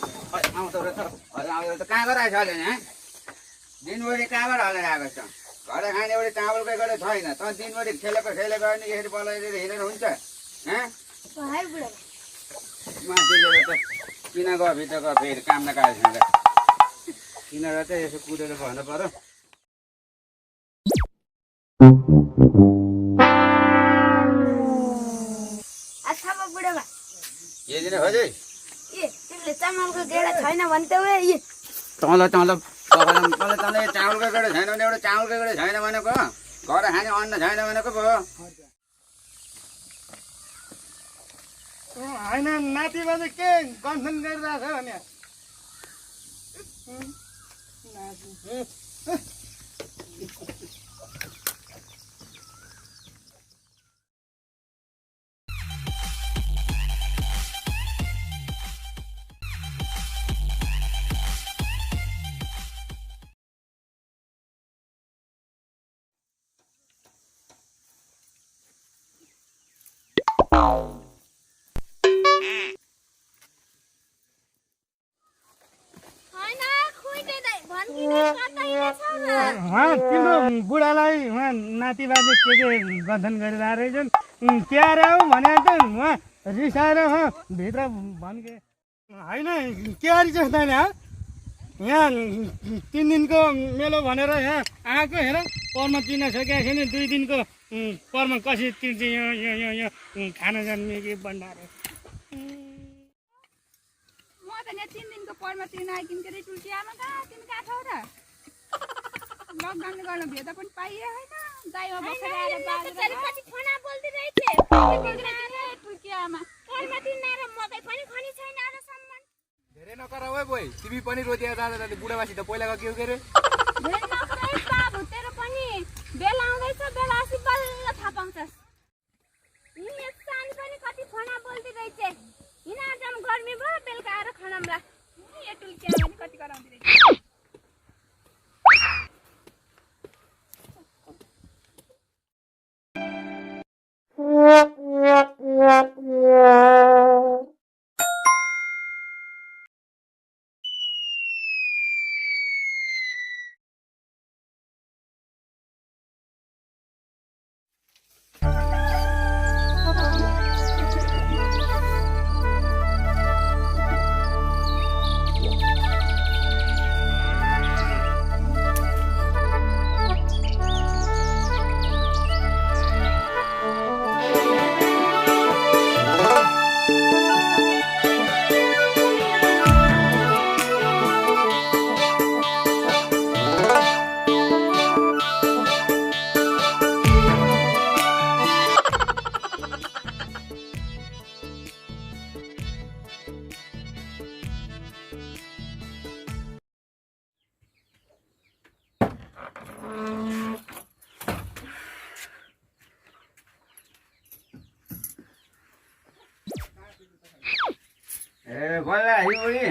आउँछ र त आउँछ त कहाँ गराएछ अहिले यहाँ दिनभरि कहाँबाट हालेर आएको छ घर खाने एउटै चामलकै गरे छैन त दिनभरि खेलेको अनि यसरी बलाइदिएर हिँडेर हुन्छ मान्छेले त किन गयो भित्र गयो फेरि काम नकाज हिँड्दा किनेर चाहिँ यसो कुदेर भन्नु पर्यो दिने खोजे चामलको गेडा छैन भन्थ्यौ तल चामलकै गेडा छैन भने एउटा चामलकै गेडा छैन भनेको घर खाने अन्न छैन भनेको पो होइन नातिमा चाहिँ के गन्थन गरिरहेको छ भने तिम्रो बुढालाई उहाँ नाति बाजे के गन्थन गरिरहेको रहेछन् के अरे हौ भने त उहाँ रिसाएर भित्र भन्के होइन के अरे जस्तो नि यहाँ 3 दिनको मेलो भनेर यहाँ आएको हेर पर्म तिर्न सकेको छैन 2 दिनको पर्म कसरी तिर्छ यो खाना जन्मियो कि भण्डारे म त यहाँ 3 दिनको पर्म तिर्न आइकिन के रे टुल्टी आमा कहाँ तिमी कहाँ छौ र लकडाउनले गर्न भेट्दा पनि पाइए हैन गाईमा बसेर आएर बाजेर कति खाना बोल्दै रहेछ टुल्टी आमा पर्म तिर्न र मकै पनि खनी छैन आजसम्म धेरै नकर ओए बोय तिमी पनि रोदिया दादा बुढाबासी त पहिला के हो के रे धेरै नकर बाबु तेरो पनि बेला आउँदैछ बेला आसी बल्ल थाहा पाउँछस् नि एकसान पनि कति खाना बोल्दै रहेछ हिना जम गर्मी भयो बेलुका आएर खानामला यो टुल्टी आमा कति कराउँदै रहेछ बोला हिउरी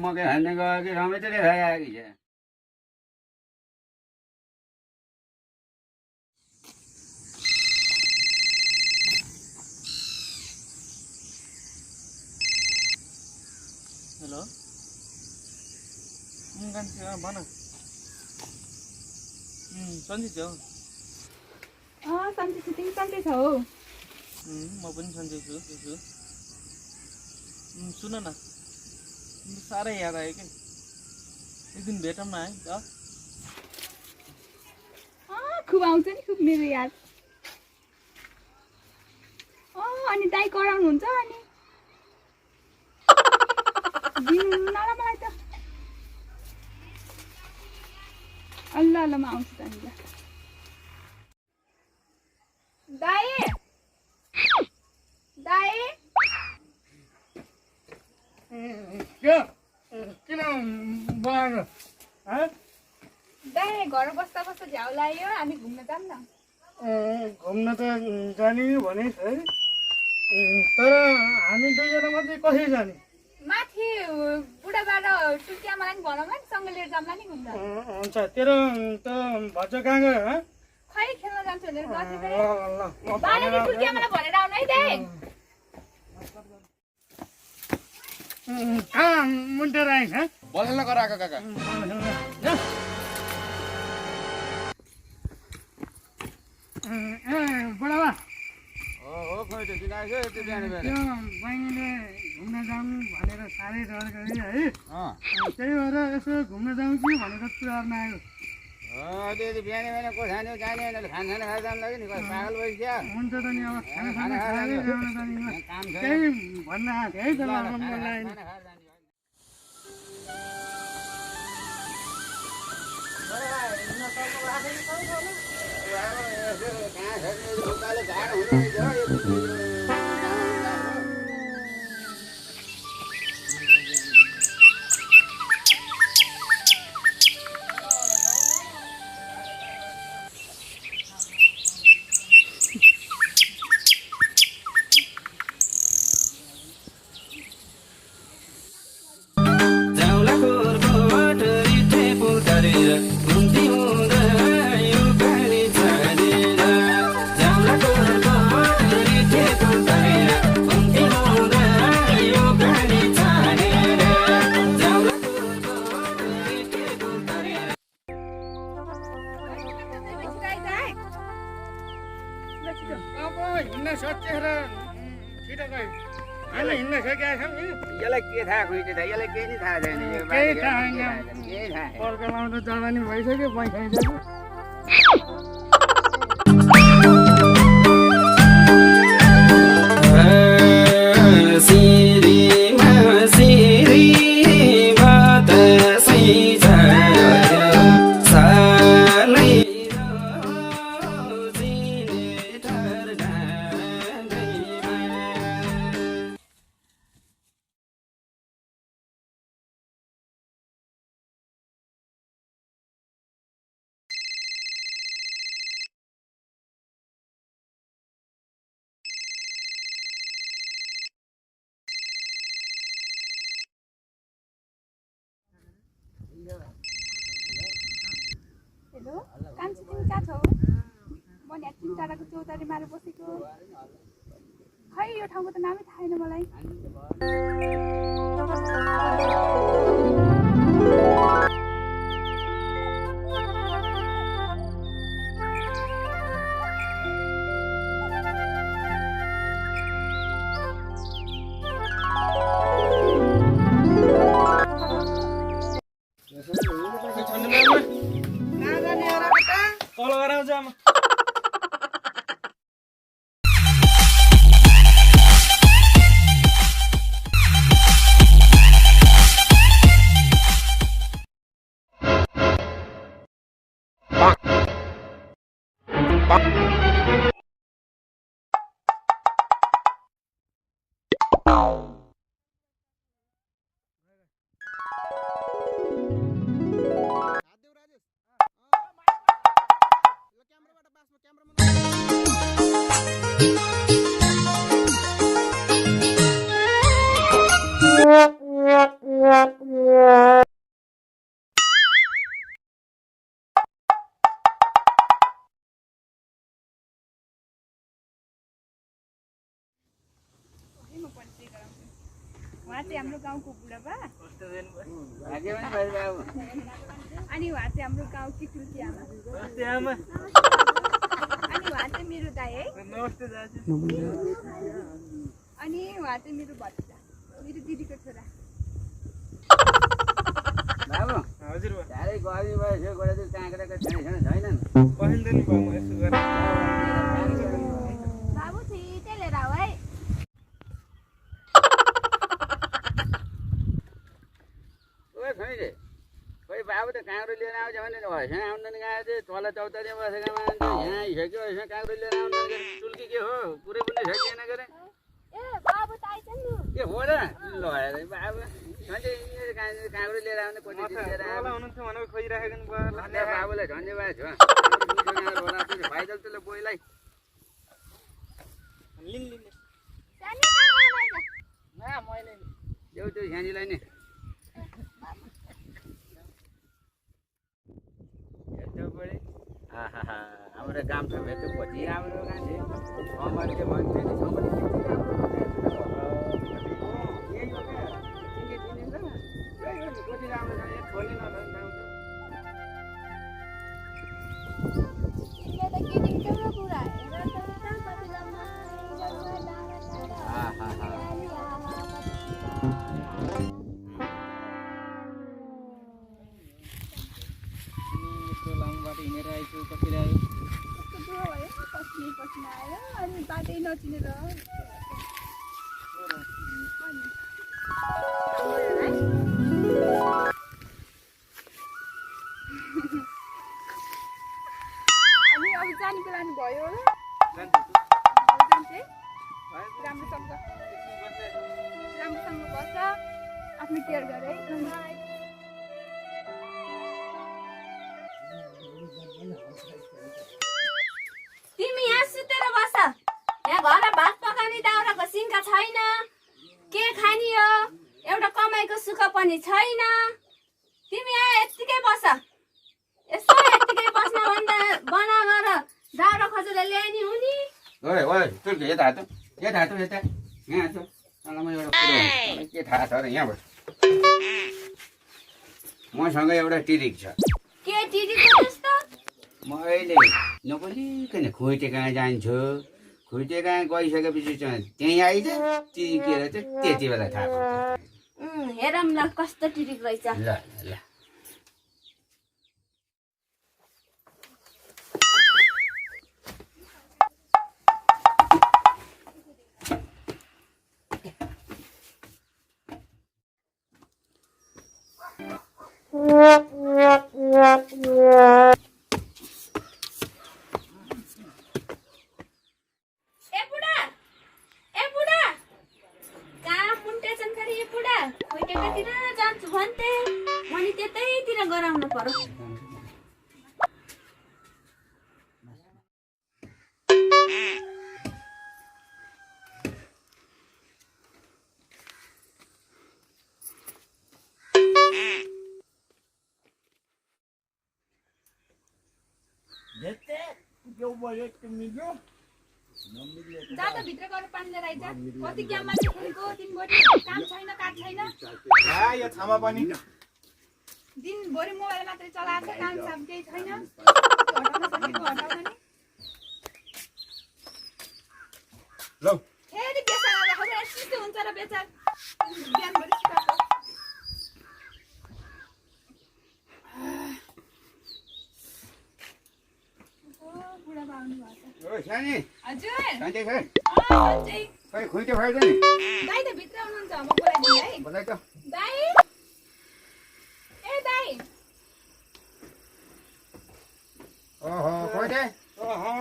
मकै हान्ने गयो कि रमेशले खाइआएको कि हेलो भन सन्चै छौ सन्चै छु तिमी सन्चै छौ म पनि सन्चै छु सुन न साह्रै याद आयो कि एक दिन भेटौँ न है त खुब आउँछ नि खुब मेरो याद अनि दाइ कराउनुहुन्छ अनि दिनु न ल मलाई त अल्ल म आउँछु त नि ल दाइ दाइ किन बनाएको दाइ घर बस्दा बस्दा झ्याउ लाग्यो हामी घुम्न जाऊँ न घुम्न त जाने भने है तर हामी 2 जना मात्रै कसरी जाने माथि बुढाबाट टुल्टी आमालाई नि भनौँ न सँगै लिएर जाउँला नि घुम्न हुन्छ तेरो त भन्छ कहाँ गयो खै खेल्न जान्छु भनेर गएको बालेले टुल्टी आमालाई भनेर आउनु है दाइ कहाँ मुन्टेर आइस हँ बल्ल गराएको काका बुढाबा हो खोइ त किन आइसक्यो यति बिहान बिहान त्यो बहिनीले घुम्न जाउँ भनेर साह्रै डर गरे है अँ त्यही भएर यसो घुम्न जाउँ कि भनेर कुराहरू आयो त्यति बिहान बिहान को खाने जाने खाना खाएर जानु लाग्यो नि पागल भइसक्यो हुन्छ त नि अब खाना खाएर जाउँ त नि काम छैन त्यही भन्न आएको थिएँ है त मलाई खाना खाएर जाने अब हिँड्न सकिएर छिटो गयो अहिले हिँड्न सकेका छौँ नि यसलाई के थाहा खोइ त यसलाई केही नै थाहा छैन यो केही थाहा छैन केही थाहा छैन पर्का लाउँदा जवानी भइसक्यो पैसा हेलो कान्छी तिमी कहाँ छौ म यहाँ तिनटाको चौतारी मारेर बसेको खै यो ठाउँको त नामै थाहा छैन मलाई तल गराउँछ आमा उहाँ चाहिँ हाम्रो गाउँको बुढाबा भाग्य पनि भएर बाबु अनि उहाँ चाहिँ हाम्रो गाउँकी ठुल्की आमा आमा अनि उहाँ चाहिँ मेरो दाइ है नमस्ते दाजु अनि उहाँ चाहिँ मेरो भतिजा मेरो दिदीको छोरा बाबु हजुर साह्रै गरी भएछ गोडा काँक्राको छैनन् पहिलो नि बाबु यसो गरेर बाबु छिटै लिएर आऊ है ओ खैरे खोइ बाबु त काँक्रो लिएर आउँछ भने हैसन आउँदैन गएको थियो तल चौतारीमा बसेका मान्छे यहाँ आइसक्यो हैसन काँक्रो लिएर आउँदैन चुल्की के हो पुरै पनि सकिएन गरे ए बाबु त आइछ नि के हो र लगाएर बाबु झन्डै काँक्रो लिएर आउने पछि लिएर आयो हुनुहुन्थ्यो भनेर खोजिराखेको नि भयो बाबुलाई धन्यवाद छ होला भाइदल त्यसले बोइलाई लिन सानी काँक्रो ल्याइज मैले देऊ त्यो सानीलाई नि हाम्रो काम छ भेट्यो पछि हाम्रो मान्छे कमरले भन्थ्यो नि नचिनेर अनि अब जानेको लानु भयो होला राम्रोसँग बस्छ आफ्नो केयर गरे तिमी यहाँ सुतेर बस यहाँ घर भात पकाउने दाउराको सिन्का छैन के खानी हो एउटा कमाइको सुख पनि छैन तिमी यहाँ यत्तिकै बस यसो यत्तिकै बस्न भन्दा बना गर दाउरा खोजेर ल्याइनी हुनी ओए ओए तुर्के यता हात यता यहाँ हात मलाई म एउटा कुरो के थाहा छ र यहाँ बस मसँग एउटा टिरिक छ के टिरीको जस्तो मैले नबोलिकन खुइटे कहाँ जान्छु खुइटे कहाँ गइसकेपछि चाहिँ त्यहीँ आइज टिरिकेर चाहिँ त्यति बेला थाहा पाउँछ हेरौँ ल कस्तो टिरिक रहेछ ल ल गराउनु पर्यो जाता भित्र गएर पानी लिएर आइज कति गेममा खेलेको दिनभरि काम छैन काट छैन यो छामा पनि दिनभरि मोबाइल मात्रै चलाएको काम साम केही छैन हटाउन सकेको हटाउन नि लौ फेरि बेचा राखेको चिसो हुन्छ र बेचा बिहानभरि सुकाएको बुढा बाउनु भएको ओ सानी हजुर सन्चै छ सन्चै खै खुइटे फाइट नि दाइ त भित्र हुनुहुन्छ म बोलाइदिनु है बोलाइ त दाइ ए दाइ ओहो खुइटे ओहो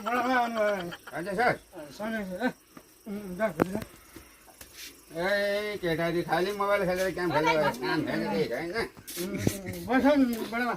बडा आउनु सन्चै छ सन्चै ए केटारी खालि मोबाइल खेलेर काम खेलेर काम खेलेर होइन बसौँ बडामा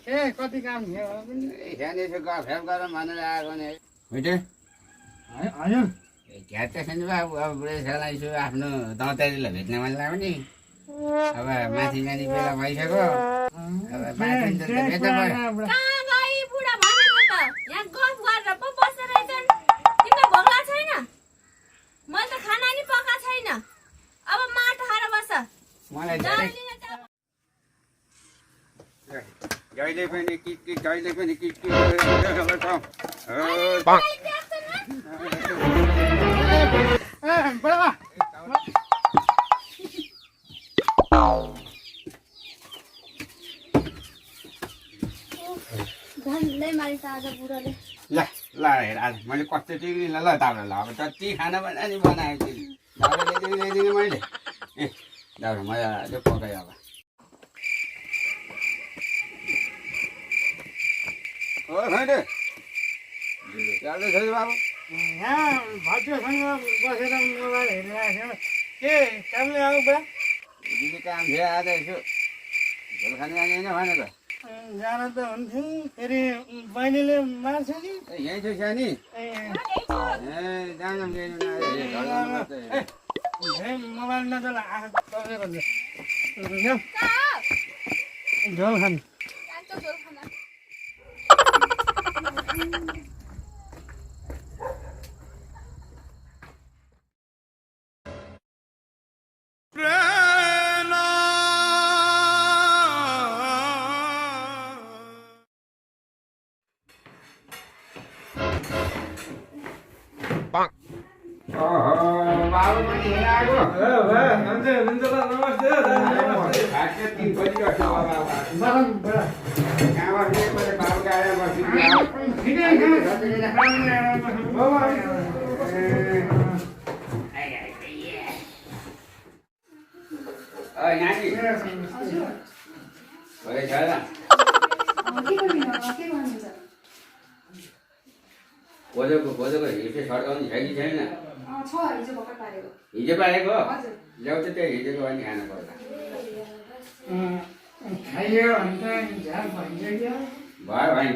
ए कति काम थियो सानो यसो गफेप गरेर भनेर आएको नि खुइटे हजुर घ्याट त छैन अब बुढेसकाललाई यसो आफ्नो दौतारीलाई भेट्न मन लाग्यो नि अब माथि जाने बेला भइसक्यो अब बाटो त भेट्न पऱ्यो कहाँ गई बुढा भनेको त यहाँ गफ गरेर पो बस्न रहेछन् तिमीलाई भोक लाग्छ छैन मैले त खाना नि पका छैन अब माटो खाएर बस मलाई जान धेरै लिन जाऊ। जहिले पनि किट जहिले पनि किट बडामा धन्दै मारि त आज बुढोले ल ल हेर आज मैले कस्तो टिग्री ल दाउरा ल अब जति खाना बनाए नि बनाएको थिएँ दाउरा ल्याइदिने मैले ए दाउरा मजाले पकायो अब हो खैँटे चल्दैछ बाबु यहाँ भाइसँग बसेर मोबाइल हेरिरहेको के कामले आऊ बा दिदी काम थियो आज यसो झोल खानु जाने होइन भनेको जान त हुन्थ्यो फेरि बहिनीले मार्छ कि यहीँ छु सानी ए जानु मोबाइल नचला आँखा बसेर झोल खानु कान्छो झोल खाना ओहो बाबु पनि हेर आएको हुन्छ हुन्छ ल नमस्ते दाजु खासै 3 बजी जस्तो बाबु बडा कहाँ बस्ने मैले बाबु आएर बस्छु नानी भरे छ र कोदोको हिजो सड्काउने छ कि छैन हिजो पारेको ल्याउ त त्यो हिजोको पनि खानु पर्ला खाइयो भने त झार भइन्छ क्या भयो भने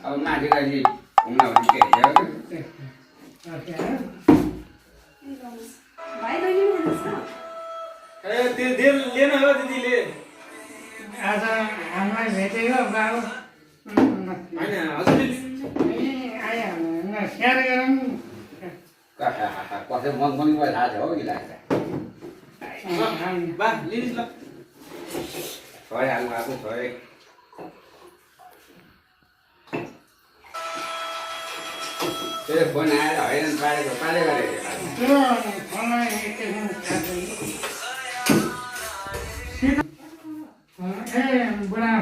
अब माथि गरी घुम्न भने के ए त्यो लिएन हो दिदीले आज हामीलाई भेटेको बाबु होइन हजुर आइहाल्नु स्याहार गरौँ कसै मन पनि थाहा छ हो कि लाग्छ बा लिनुहोस् ल छोरे हाल्नु भएको छोरे त्यो फोन आएर हैरान पारेको पाले गरेको त्यो फोनलाई एकैछिन ए बुढा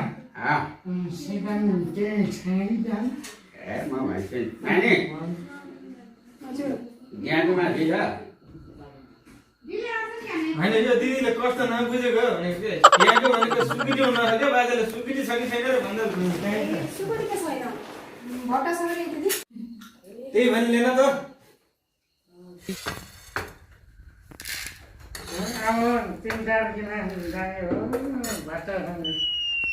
सिकन केही छैन ए म भन्छु नानी ज्ञानको माथि छ होइन यो दिदीले कष्ट नबुझेको भनेको यहाँको भनेको सुकुटी हुन सक्यो बाजेले सुकुटी छ कि छैन र भन्दा त्यही भनिलेन त अब 3-4 किन जाने हो भाटा खाने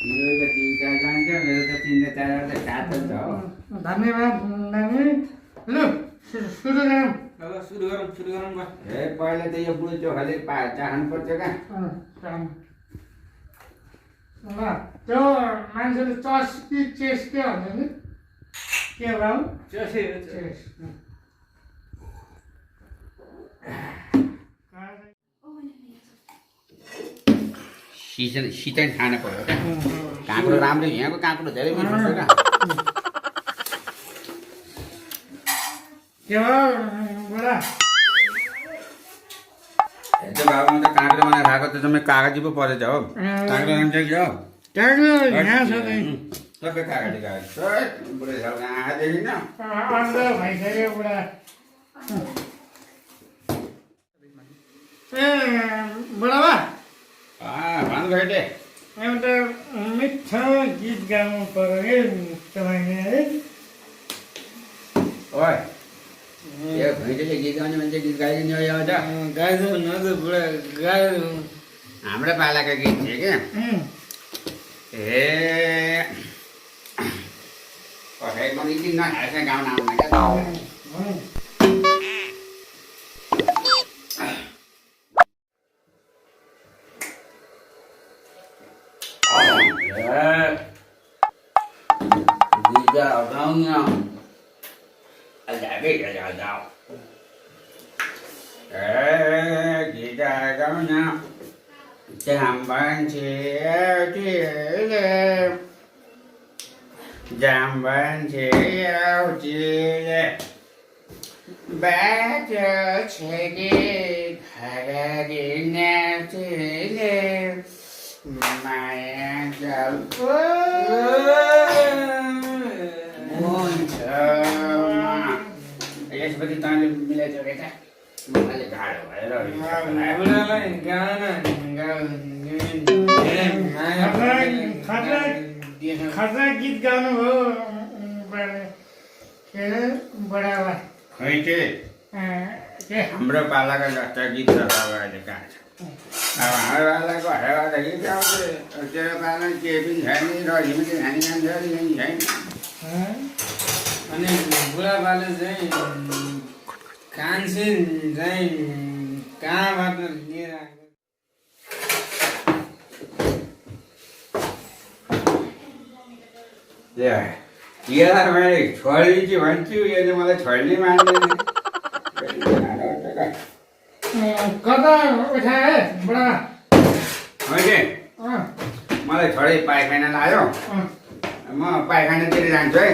मेरो त 3-4 जान्छ मेरो त 3-4 त 7 छ हो धन्यवाद नानी लु सुरु गरौँ ल सुरु गरौँ बा ए पहिला त यो बुढो चोखाले चाहनु पर्छ क्या ल त्यो मान्छेले चस्की चेस के भन्छ नि के भाउ चेस सिजन खानु पर्यो क्या काँक्रो राम्रो यहाँको काँक्रो धेरै मिठो छ क्या के हो बुढा हेर्छ बाबु म त काँक्रो बनाएर खाएको त जम्मै कागजी पो परेछ हो काँक्रो खान्छ कि हो काँक्रो यहाँ छ त सबै कागजी कागज बुढो खालको आँखादेखि न अन्त भइसक्यो बुढा ए बुढा बा भन्नु भेटे एउटा मिठो गीत गाउनु पर्यो कि तपाईँले है ओइ यो भैँसीले गीत गाउने मान्छे गीत गाइदिने हो यो त गाइदिनु न त बुढा गाइदिनु हाम्रो पालाको गीत थियो क्या ए कसै पनि गीत नखाएछ गाउन आउन क्या यसपछि तैँले मिलाइछ रहेछ मलाई गाह्रो भएर खतरा गीत गाउनु हो के अरे बडाबा खै के हाम्रो पालाको जस्तो गीत छ अब अहिले कहाँ छ अब हाम्रो पालाको हेर्दा गीत आउँछ तेरो पाला के पनि छैन रही पनि खाने काम छैन अनि बुढाबाले चाहिँ कान्छी चाहिँ कहाँबाट लिएर आएको यसलाई मैले छोडिदिन्छु भन्छु यसले मलाई छोड्नै मान्दैन कता उठाए बुढा मैले मलाई छोडे पाइखाना लायो म पाइखानातिर जान्छु है